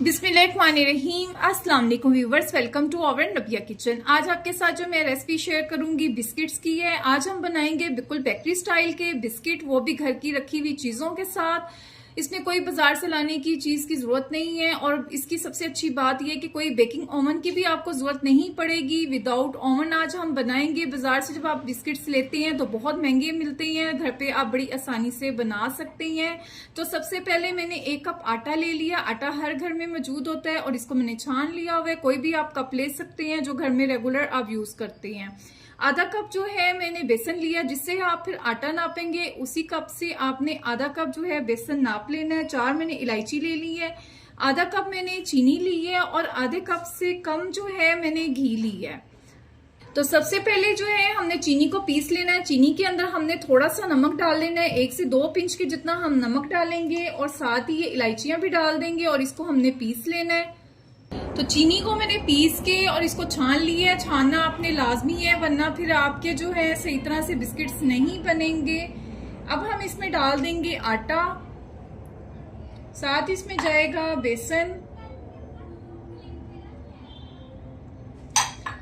बिस्मिल्लाहिर्रहमानिर्रहीम। अस्सलाम वालेकुम व्यूवर्स, वेलकम टू आवर नबिया किचन। आज आपके साथ जो मैं रेसिपी शेयर करूंगी बिस्किट्स की है। आज हम बनाएंगे बिल्कुल बेकरी स्टाइल के बिस्किट, वो भी घर की रखी हुई चीजों के साथ। इसमें कोई बाजार से लाने की चीज की जरूरत नहीं है और इसकी सबसे अच्छी बात यह है कि कोई बेकिंग ओवन की भी आपको जरूरत नहीं पड़ेगी। विदाउट ओवन आज हम बनाएंगे। बाजार से जब आप बिस्किट्स लेते हैं तो बहुत महंगे मिलते हैं, घर पे आप बड़ी आसानी से बना सकते हैं। तो सबसे पहले मैंने 1 कप आटा ले लिया। आटा हर घर में मौजूद होता है और इसको मैंने छान लिया हुआ है। कोई भी आप कप ले सकते हैं जो घर में रेगुलर आप यूज करते हैं। आधा कप जो है मैंने बेसन लिया, जिससे आप फिर आटा नापेंगे उसी कप से आपने आधा कप जो है बेसन नाप लेना है। 4 मैंने इलायची ले ली है, आधा कप मैंने चीनी ली है और आधे कप से कम जो है मैंने घी ली है। तो सबसे पहले जो है हमने चीनी को पीस लेना है। चीनी के अंदर हमने थोड़ा सा नमक डाल लेना है, 1 से 2 पिंच के जितना हम नमक डालेंगे और साथ ही ये इलायचियां भी डाल देंगे और इसको हमने पीस लेना है। तो चीनी को मैंने पीस के और इसको छान लिया है। छानना आपने लाजमी है, वरना फिर आपके जो है सही तरह से बिस्किट्स नहीं बनेंगे। अब हम इसमें डाल देंगे आटा, साथ इसमें जाएगा बेसन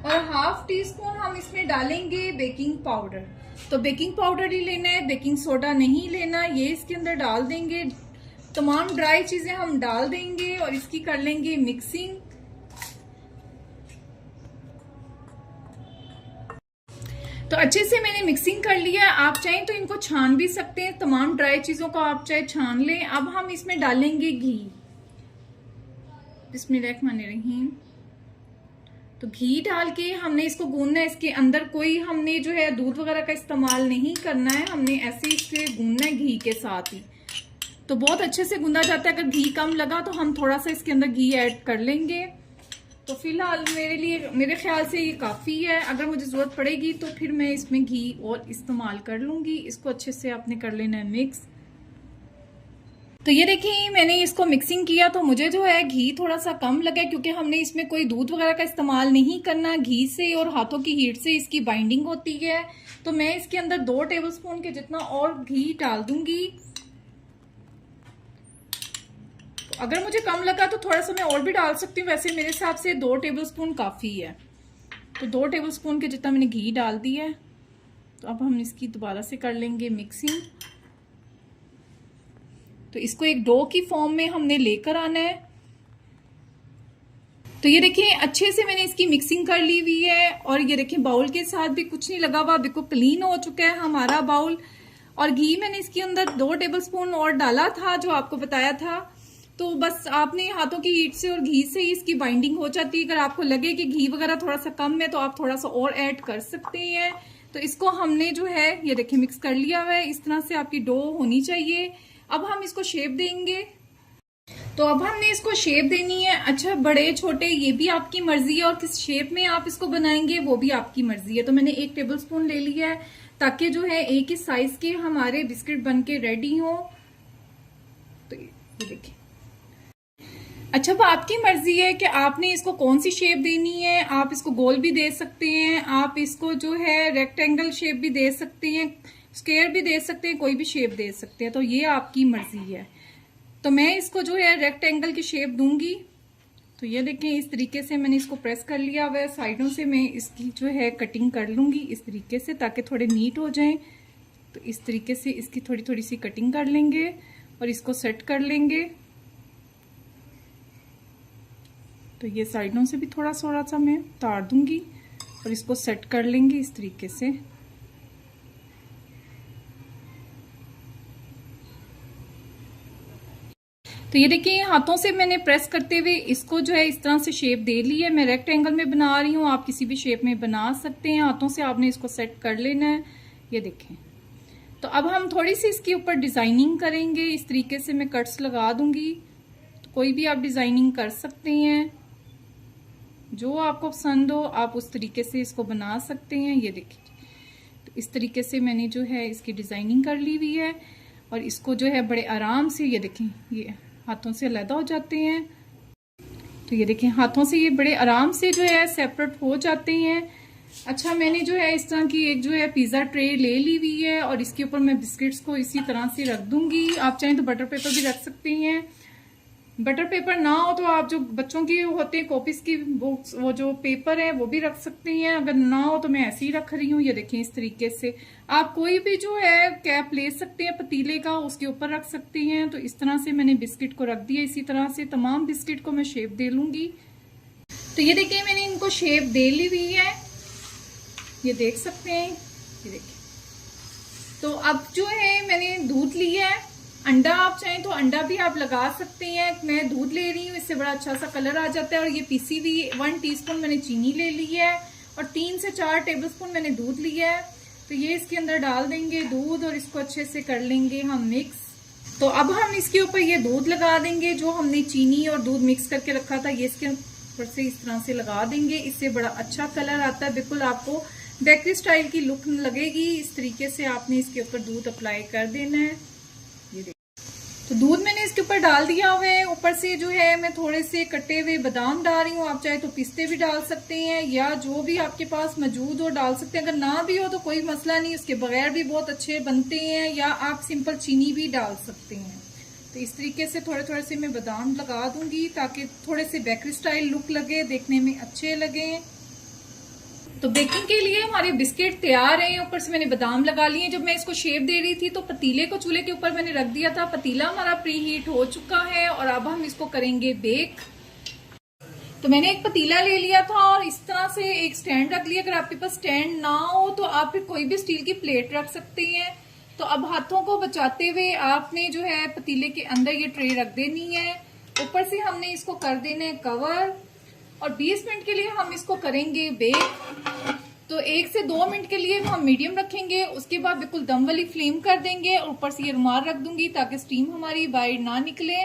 और हाफ टी स्पून हम इसमें डालेंगे बेकिंग पाउडर। तो बेकिंग पाउडर ही लेना है, बेकिंग सोडा नहीं लेना। ये इसके अंदर डाल देंगे। तमाम ड्राई चीजें हम डाल देंगे और इसकी कर लेंगे मिक्सिंग। तो अच्छे से मैंने मिक्सिंग कर लिया है। आप चाहें तो इनको छान भी सकते हैं, तमाम ड्राई चीजों को आप चाहे छान लें। अब हम इसमें डालेंगे घी। बिस्मिल्लाहिर्रहमानिर्रहीम। तो घी डाल के हमने इसको गूंदना है। इसके अंदर कोई हमने जो है दूध वगैरह का इस्तेमाल नहीं करना है, हमने ऐसे इसे गूंदना है घी के साथ ही। तो बहुत अच्छे से गूंदा जाता है। अगर घी कम लगा तो हम थोड़ा सा इसके अंदर घी ऐड कर लेंगे। तो फिलहाल मेरे ख्याल से ये काफी है। अगर मुझे जरूरत पड़ेगी तो फिर मैं इसमें घी और इस्तेमाल कर लूंगी। इसको अच्छे से आपने कर लेना है मिक्स। तो ये देखिए मैंने इसको मिक्सिंग किया तो मुझे जो है घी थोड़ा सा कम लगा, क्योंकि हमने इसमें कोई दूध वगैरह का इस्तेमाल नहीं करना। घी से और हाथों की हीट से इसकी बाइंडिंग होती है। तो मैं इसके अंदर 2 टेबलस्पून के जितना और घी डाल दूंगी। अगर मुझे कम लगा तो थोड़ा सा मैं और भी डाल सकती हूँ, वैसे मेरे हिसाब से 2 टेबलस्पून काफी है। तो 2 टेबलस्पून के जितना मैंने घी डाल दिया है। तो अब हम इसकी दोबारा से कर लेंगे मिक्सिंग। तो इसको एक डो की फॉर्म में हमने लेकर आना है। तो ये देखिए अच्छे से मैंने इसकी मिक्सिंग कर ली हुई है और ये देखिए बाउल के साथ भी कुछ नहीं लगा हुआ, बिल्कुल क्लीन हो चुका है हमारा बाउल। और घी मैंने इसके अंदर 2 टेबलस्पून और डाला था, जो आपको बताया था। तो बस आपने हाथों की हीट से और घी से ही इसकी बाइंडिंग हो जाती है। अगर आपको लगे कि घी वगैरह थोड़ा सा कम है तो आप थोड़ा सा और ऐड कर सकते हैं। तो इसको हमने जो है ये देखिए मिक्स कर लिया हुआ है। इस तरह से आपकी डो होनी चाहिए। अब हम इसको शेप देंगे। तो अब हमने इसको शेप देनी है। अच्छा, बड़े छोटे ये भी आपकी मर्जी है और किस शेप में आप इसको बनाएंगे वो भी आपकी मर्जी है। तो मैंने 1 टेबलस्पून ले लिया है ताकि जो है एक ही साइज के हमारे बिस्किट बन के रेडी हो। तो ये देखिए। अच्छा, अब आपकी मर्जी है कि आपने इसको कौन सी शेप देनी है। आप इसको गोल भी दे सकते हैं, आप इसको जो है रेक्टेंगल शेप भी दे सकते हैं, स्क्वायर भी दे सकते हैं, कोई भी शेप दे सकते हैं। तो ये आपकी मर्जी है। तो मैं इसको जो है रेक्टेंगल की शेप दूंगी। तो ये देखें इस तरीके से मैंने इसको प्रेस कर लिया हुआ है। साइडों से मैं इसकी जो है कटिंग कर लूंगी इस तरीके से, ताकि थोड़े नीट हो जाएं। तो इस तरीके से इसकी थोड़ी थोड़ी सी कटिंग कर लेंगे और इसको सेट कर लेंगे। तो ये साइडों से भी थोड़ा सा मैं उतार दूंगी और इसको सेट कर लेंगे इस तरीके से। तो ये देखिए हाथों से मैंने प्रेस करते हुए इसको जो है इस तरह से शेप दे ली है। मैं रेक्टेंगल में बना रही हूँ, आप किसी भी शेप में बना सकते हैं। हाथों से आपने इसको सेट कर लेना है। ये देखें। तो अब हम थोड़ी सी इसके ऊपर डिजाइनिंग करेंगे। इस तरीके से मैं कट्स लगा दूंगी। तो कोई भी आप डिजाइनिंग कर सकते हैं, जो आपको पसंद हो आप उस तरीके से इसको बना सकते हैं। ये देखिए तो इस तरीके से मैंने जो है इसकी डिजाइनिंग कर ली हुई है और इसको जो है बड़े आराम से ये देखें ये हाथों से अलग हो जाते हैं। तो ये देखें हाथों से ये बड़े आराम से जो है सेपरेट हो जाते हैं। अच्छा, मैंने जो है इस तरह की एक जो है पिज्जा ट्रे ले ली हुई है और इसके ऊपर मैं बिस्किट्स को इसी तरह से रख दूंगी। आप चाहें तो बटर पेपर भी रख सकते हैं। बटर पेपर ना हो तो आप जो बच्चों की होते हैं कॉपीज की बुक्स, वो जो पेपर है वो भी रख सकती हैं। अगर ना हो तो मैं ऐसे ही रख रही हूँ। ये देखें इस तरीके से आप कोई भी जो है कैप ले सकते हैं पतीले का, उसके ऊपर रख सकती हैं। तो इस तरह से मैंने बिस्किट को रख दिया। इसी तरह से तमाम बिस्किट को मैं शेप दे लूंगी। तो ये देखिए मैंने इनको शेप दे ली हुई है, ये देख सकते हैं। ये देखिए तो अब जो है मैंने दूध लिया है, अंडा आप चाहें तो अंडा भी आप लगा सकते हैं। मैं दूध ले रही हूँ, इससे बड़ा अच्छा सा कलर आ जाता है। और ये पीसी हुई 1 टीस्पून मैंने चीनी ले ली है और 3 से 4 टेबलस्पून मैंने दूध लिया है। तो ये इसके अंदर डाल देंगे दूध और इसको अच्छे से कर लेंगे हम मिक्स। तो अब हम इसके ऊपर ये दूध लगा देंगे, जो हमने चीनी और दूध मिक्स करके रखा था ये इसके ऊपर से इस तरह से लगा देंगे। इससे बड़ा अच्छा कलर आता है, बिल्कुल आपको बेकरी स्टाइल की लुक लगेगी। इस तरीके से आपने इसके ऊपर दूध अप्लाई कर देना है। ये देखिए तो दूध मैंने इसके ऊपर डाल दिया हुआ है। ऊपर से जो है मैं थोड़े से कटे हुए बादाम डाल रही हूँ। आप चाहे तो पिस्ते भी डाल सकते हैं या जो भी आपके पास मौजूद हो डाल सकते हैं। अगर ना भी हो तो कोई मसला नहीं, उसके बगैर भी बहुत अच्छे बनते हैं। या आप सिंपल चीनी भी डाल सकते हैं। तो इस तरीके से थोड़े थोड़े से मैं बादाम लगा दूंगी ताकि थोड़े से बेकरी स्टाइल लुक लगे, देखने में अच्छे लगे। तो बेकिंग के लिए हमारे बिस्किट तैयार हैं। ऊपर से मैंने बादाम लगा लिए। जब मैं इसको शेप दे रही थी तो पतीले को चूल्हे के ऊपर मैंने रख दिया था। पतीला हमारा प्री हीट हो चुका है और अब हम इसको करेंगे बेक। तो मैंने एक पतीला ले लिया था और इस तरह से एक स्टैंड रख लिया। अगर आपके पास स्टैंड ना हो तो आप फिर कोई भी स्टील की प्लेट रख सकते हैं। तो अब हाथों को बचाते हुए आपने जो है पतीले के अंदर ये ट्रे रख देनी है। ऊपर से हमने इसको कर देना है कवर और 20 मिनट के लिए हम इसको करेंगे बेक। तो 1 से 2 मिनट के लिए हम मीडियम रखेंगे, उसके बाद बिल्कुल दम वाली फ्लेम कर देंगे और ऊपर से ये रुमाल रख दूंगी ताकि स्टीम हमारी बाहर ना निकले।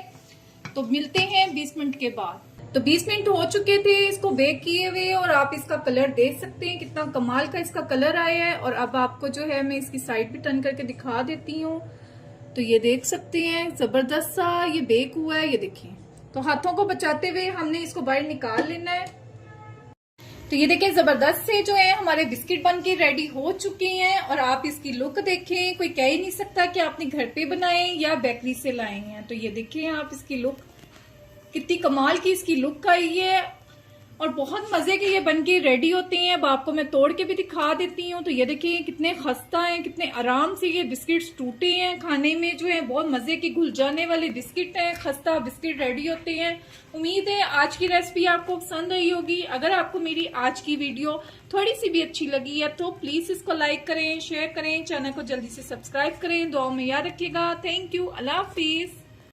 तो मिलते हैं 20 मिनट के बाद। तो 20 मिनट हो चुके थे इसको बेक किए हुए और आप इसका कलर देख सकते हैं कितना कमाल का इसका कलर आया है। और अब आपको जो है मैं इसकी साइड भी टर्न करके दिखा देती हूँ। तो ये देख सकते हैं जबरदस्त सा ये बेक हुआ है। ये देखिए तो हाथों को बचाते हुए हमने इसको बाहर निकाल लेना है। तो ये देखिए जबरदस्त से जो है हमारे बिस्किट बन के रेडी हो चुके हैं। और आप इसकी लुक देखें, कोई कह ही नहीं सकता कि आपने घर पे बनाए या बेकरी से लाए हैं। तो ये देखिए आप इसकी लुक कितनी कमाल की इसकी लुक आई है और बहुत मजे के ये बनके रेडी होते हैं। अब आपको मैं तोड़ के भी दिखा देती हूँ। तो ये देखिए कितने खस्ता हैं, कितने आराम से ये बिस्किट्स टूटे हैं। खाने में जो है बहुत मजे के घुल जाने वाले बिस्किट हैं। खस्ता बिस्किट रेडी होते हैं। उम्मीद है आज की रेसिपी आपको पसंद आई होगी। अगर आपको मेरी आज की वीडियो थोड़ी सी भी अच्छी लगी है तो प्लीज इसको लाइक करें, शेयर करें, चैनल को जल्दी से सब्सक्राइब करें। दुआ में याद रखिएगा। Thank you, Allah Hafiz.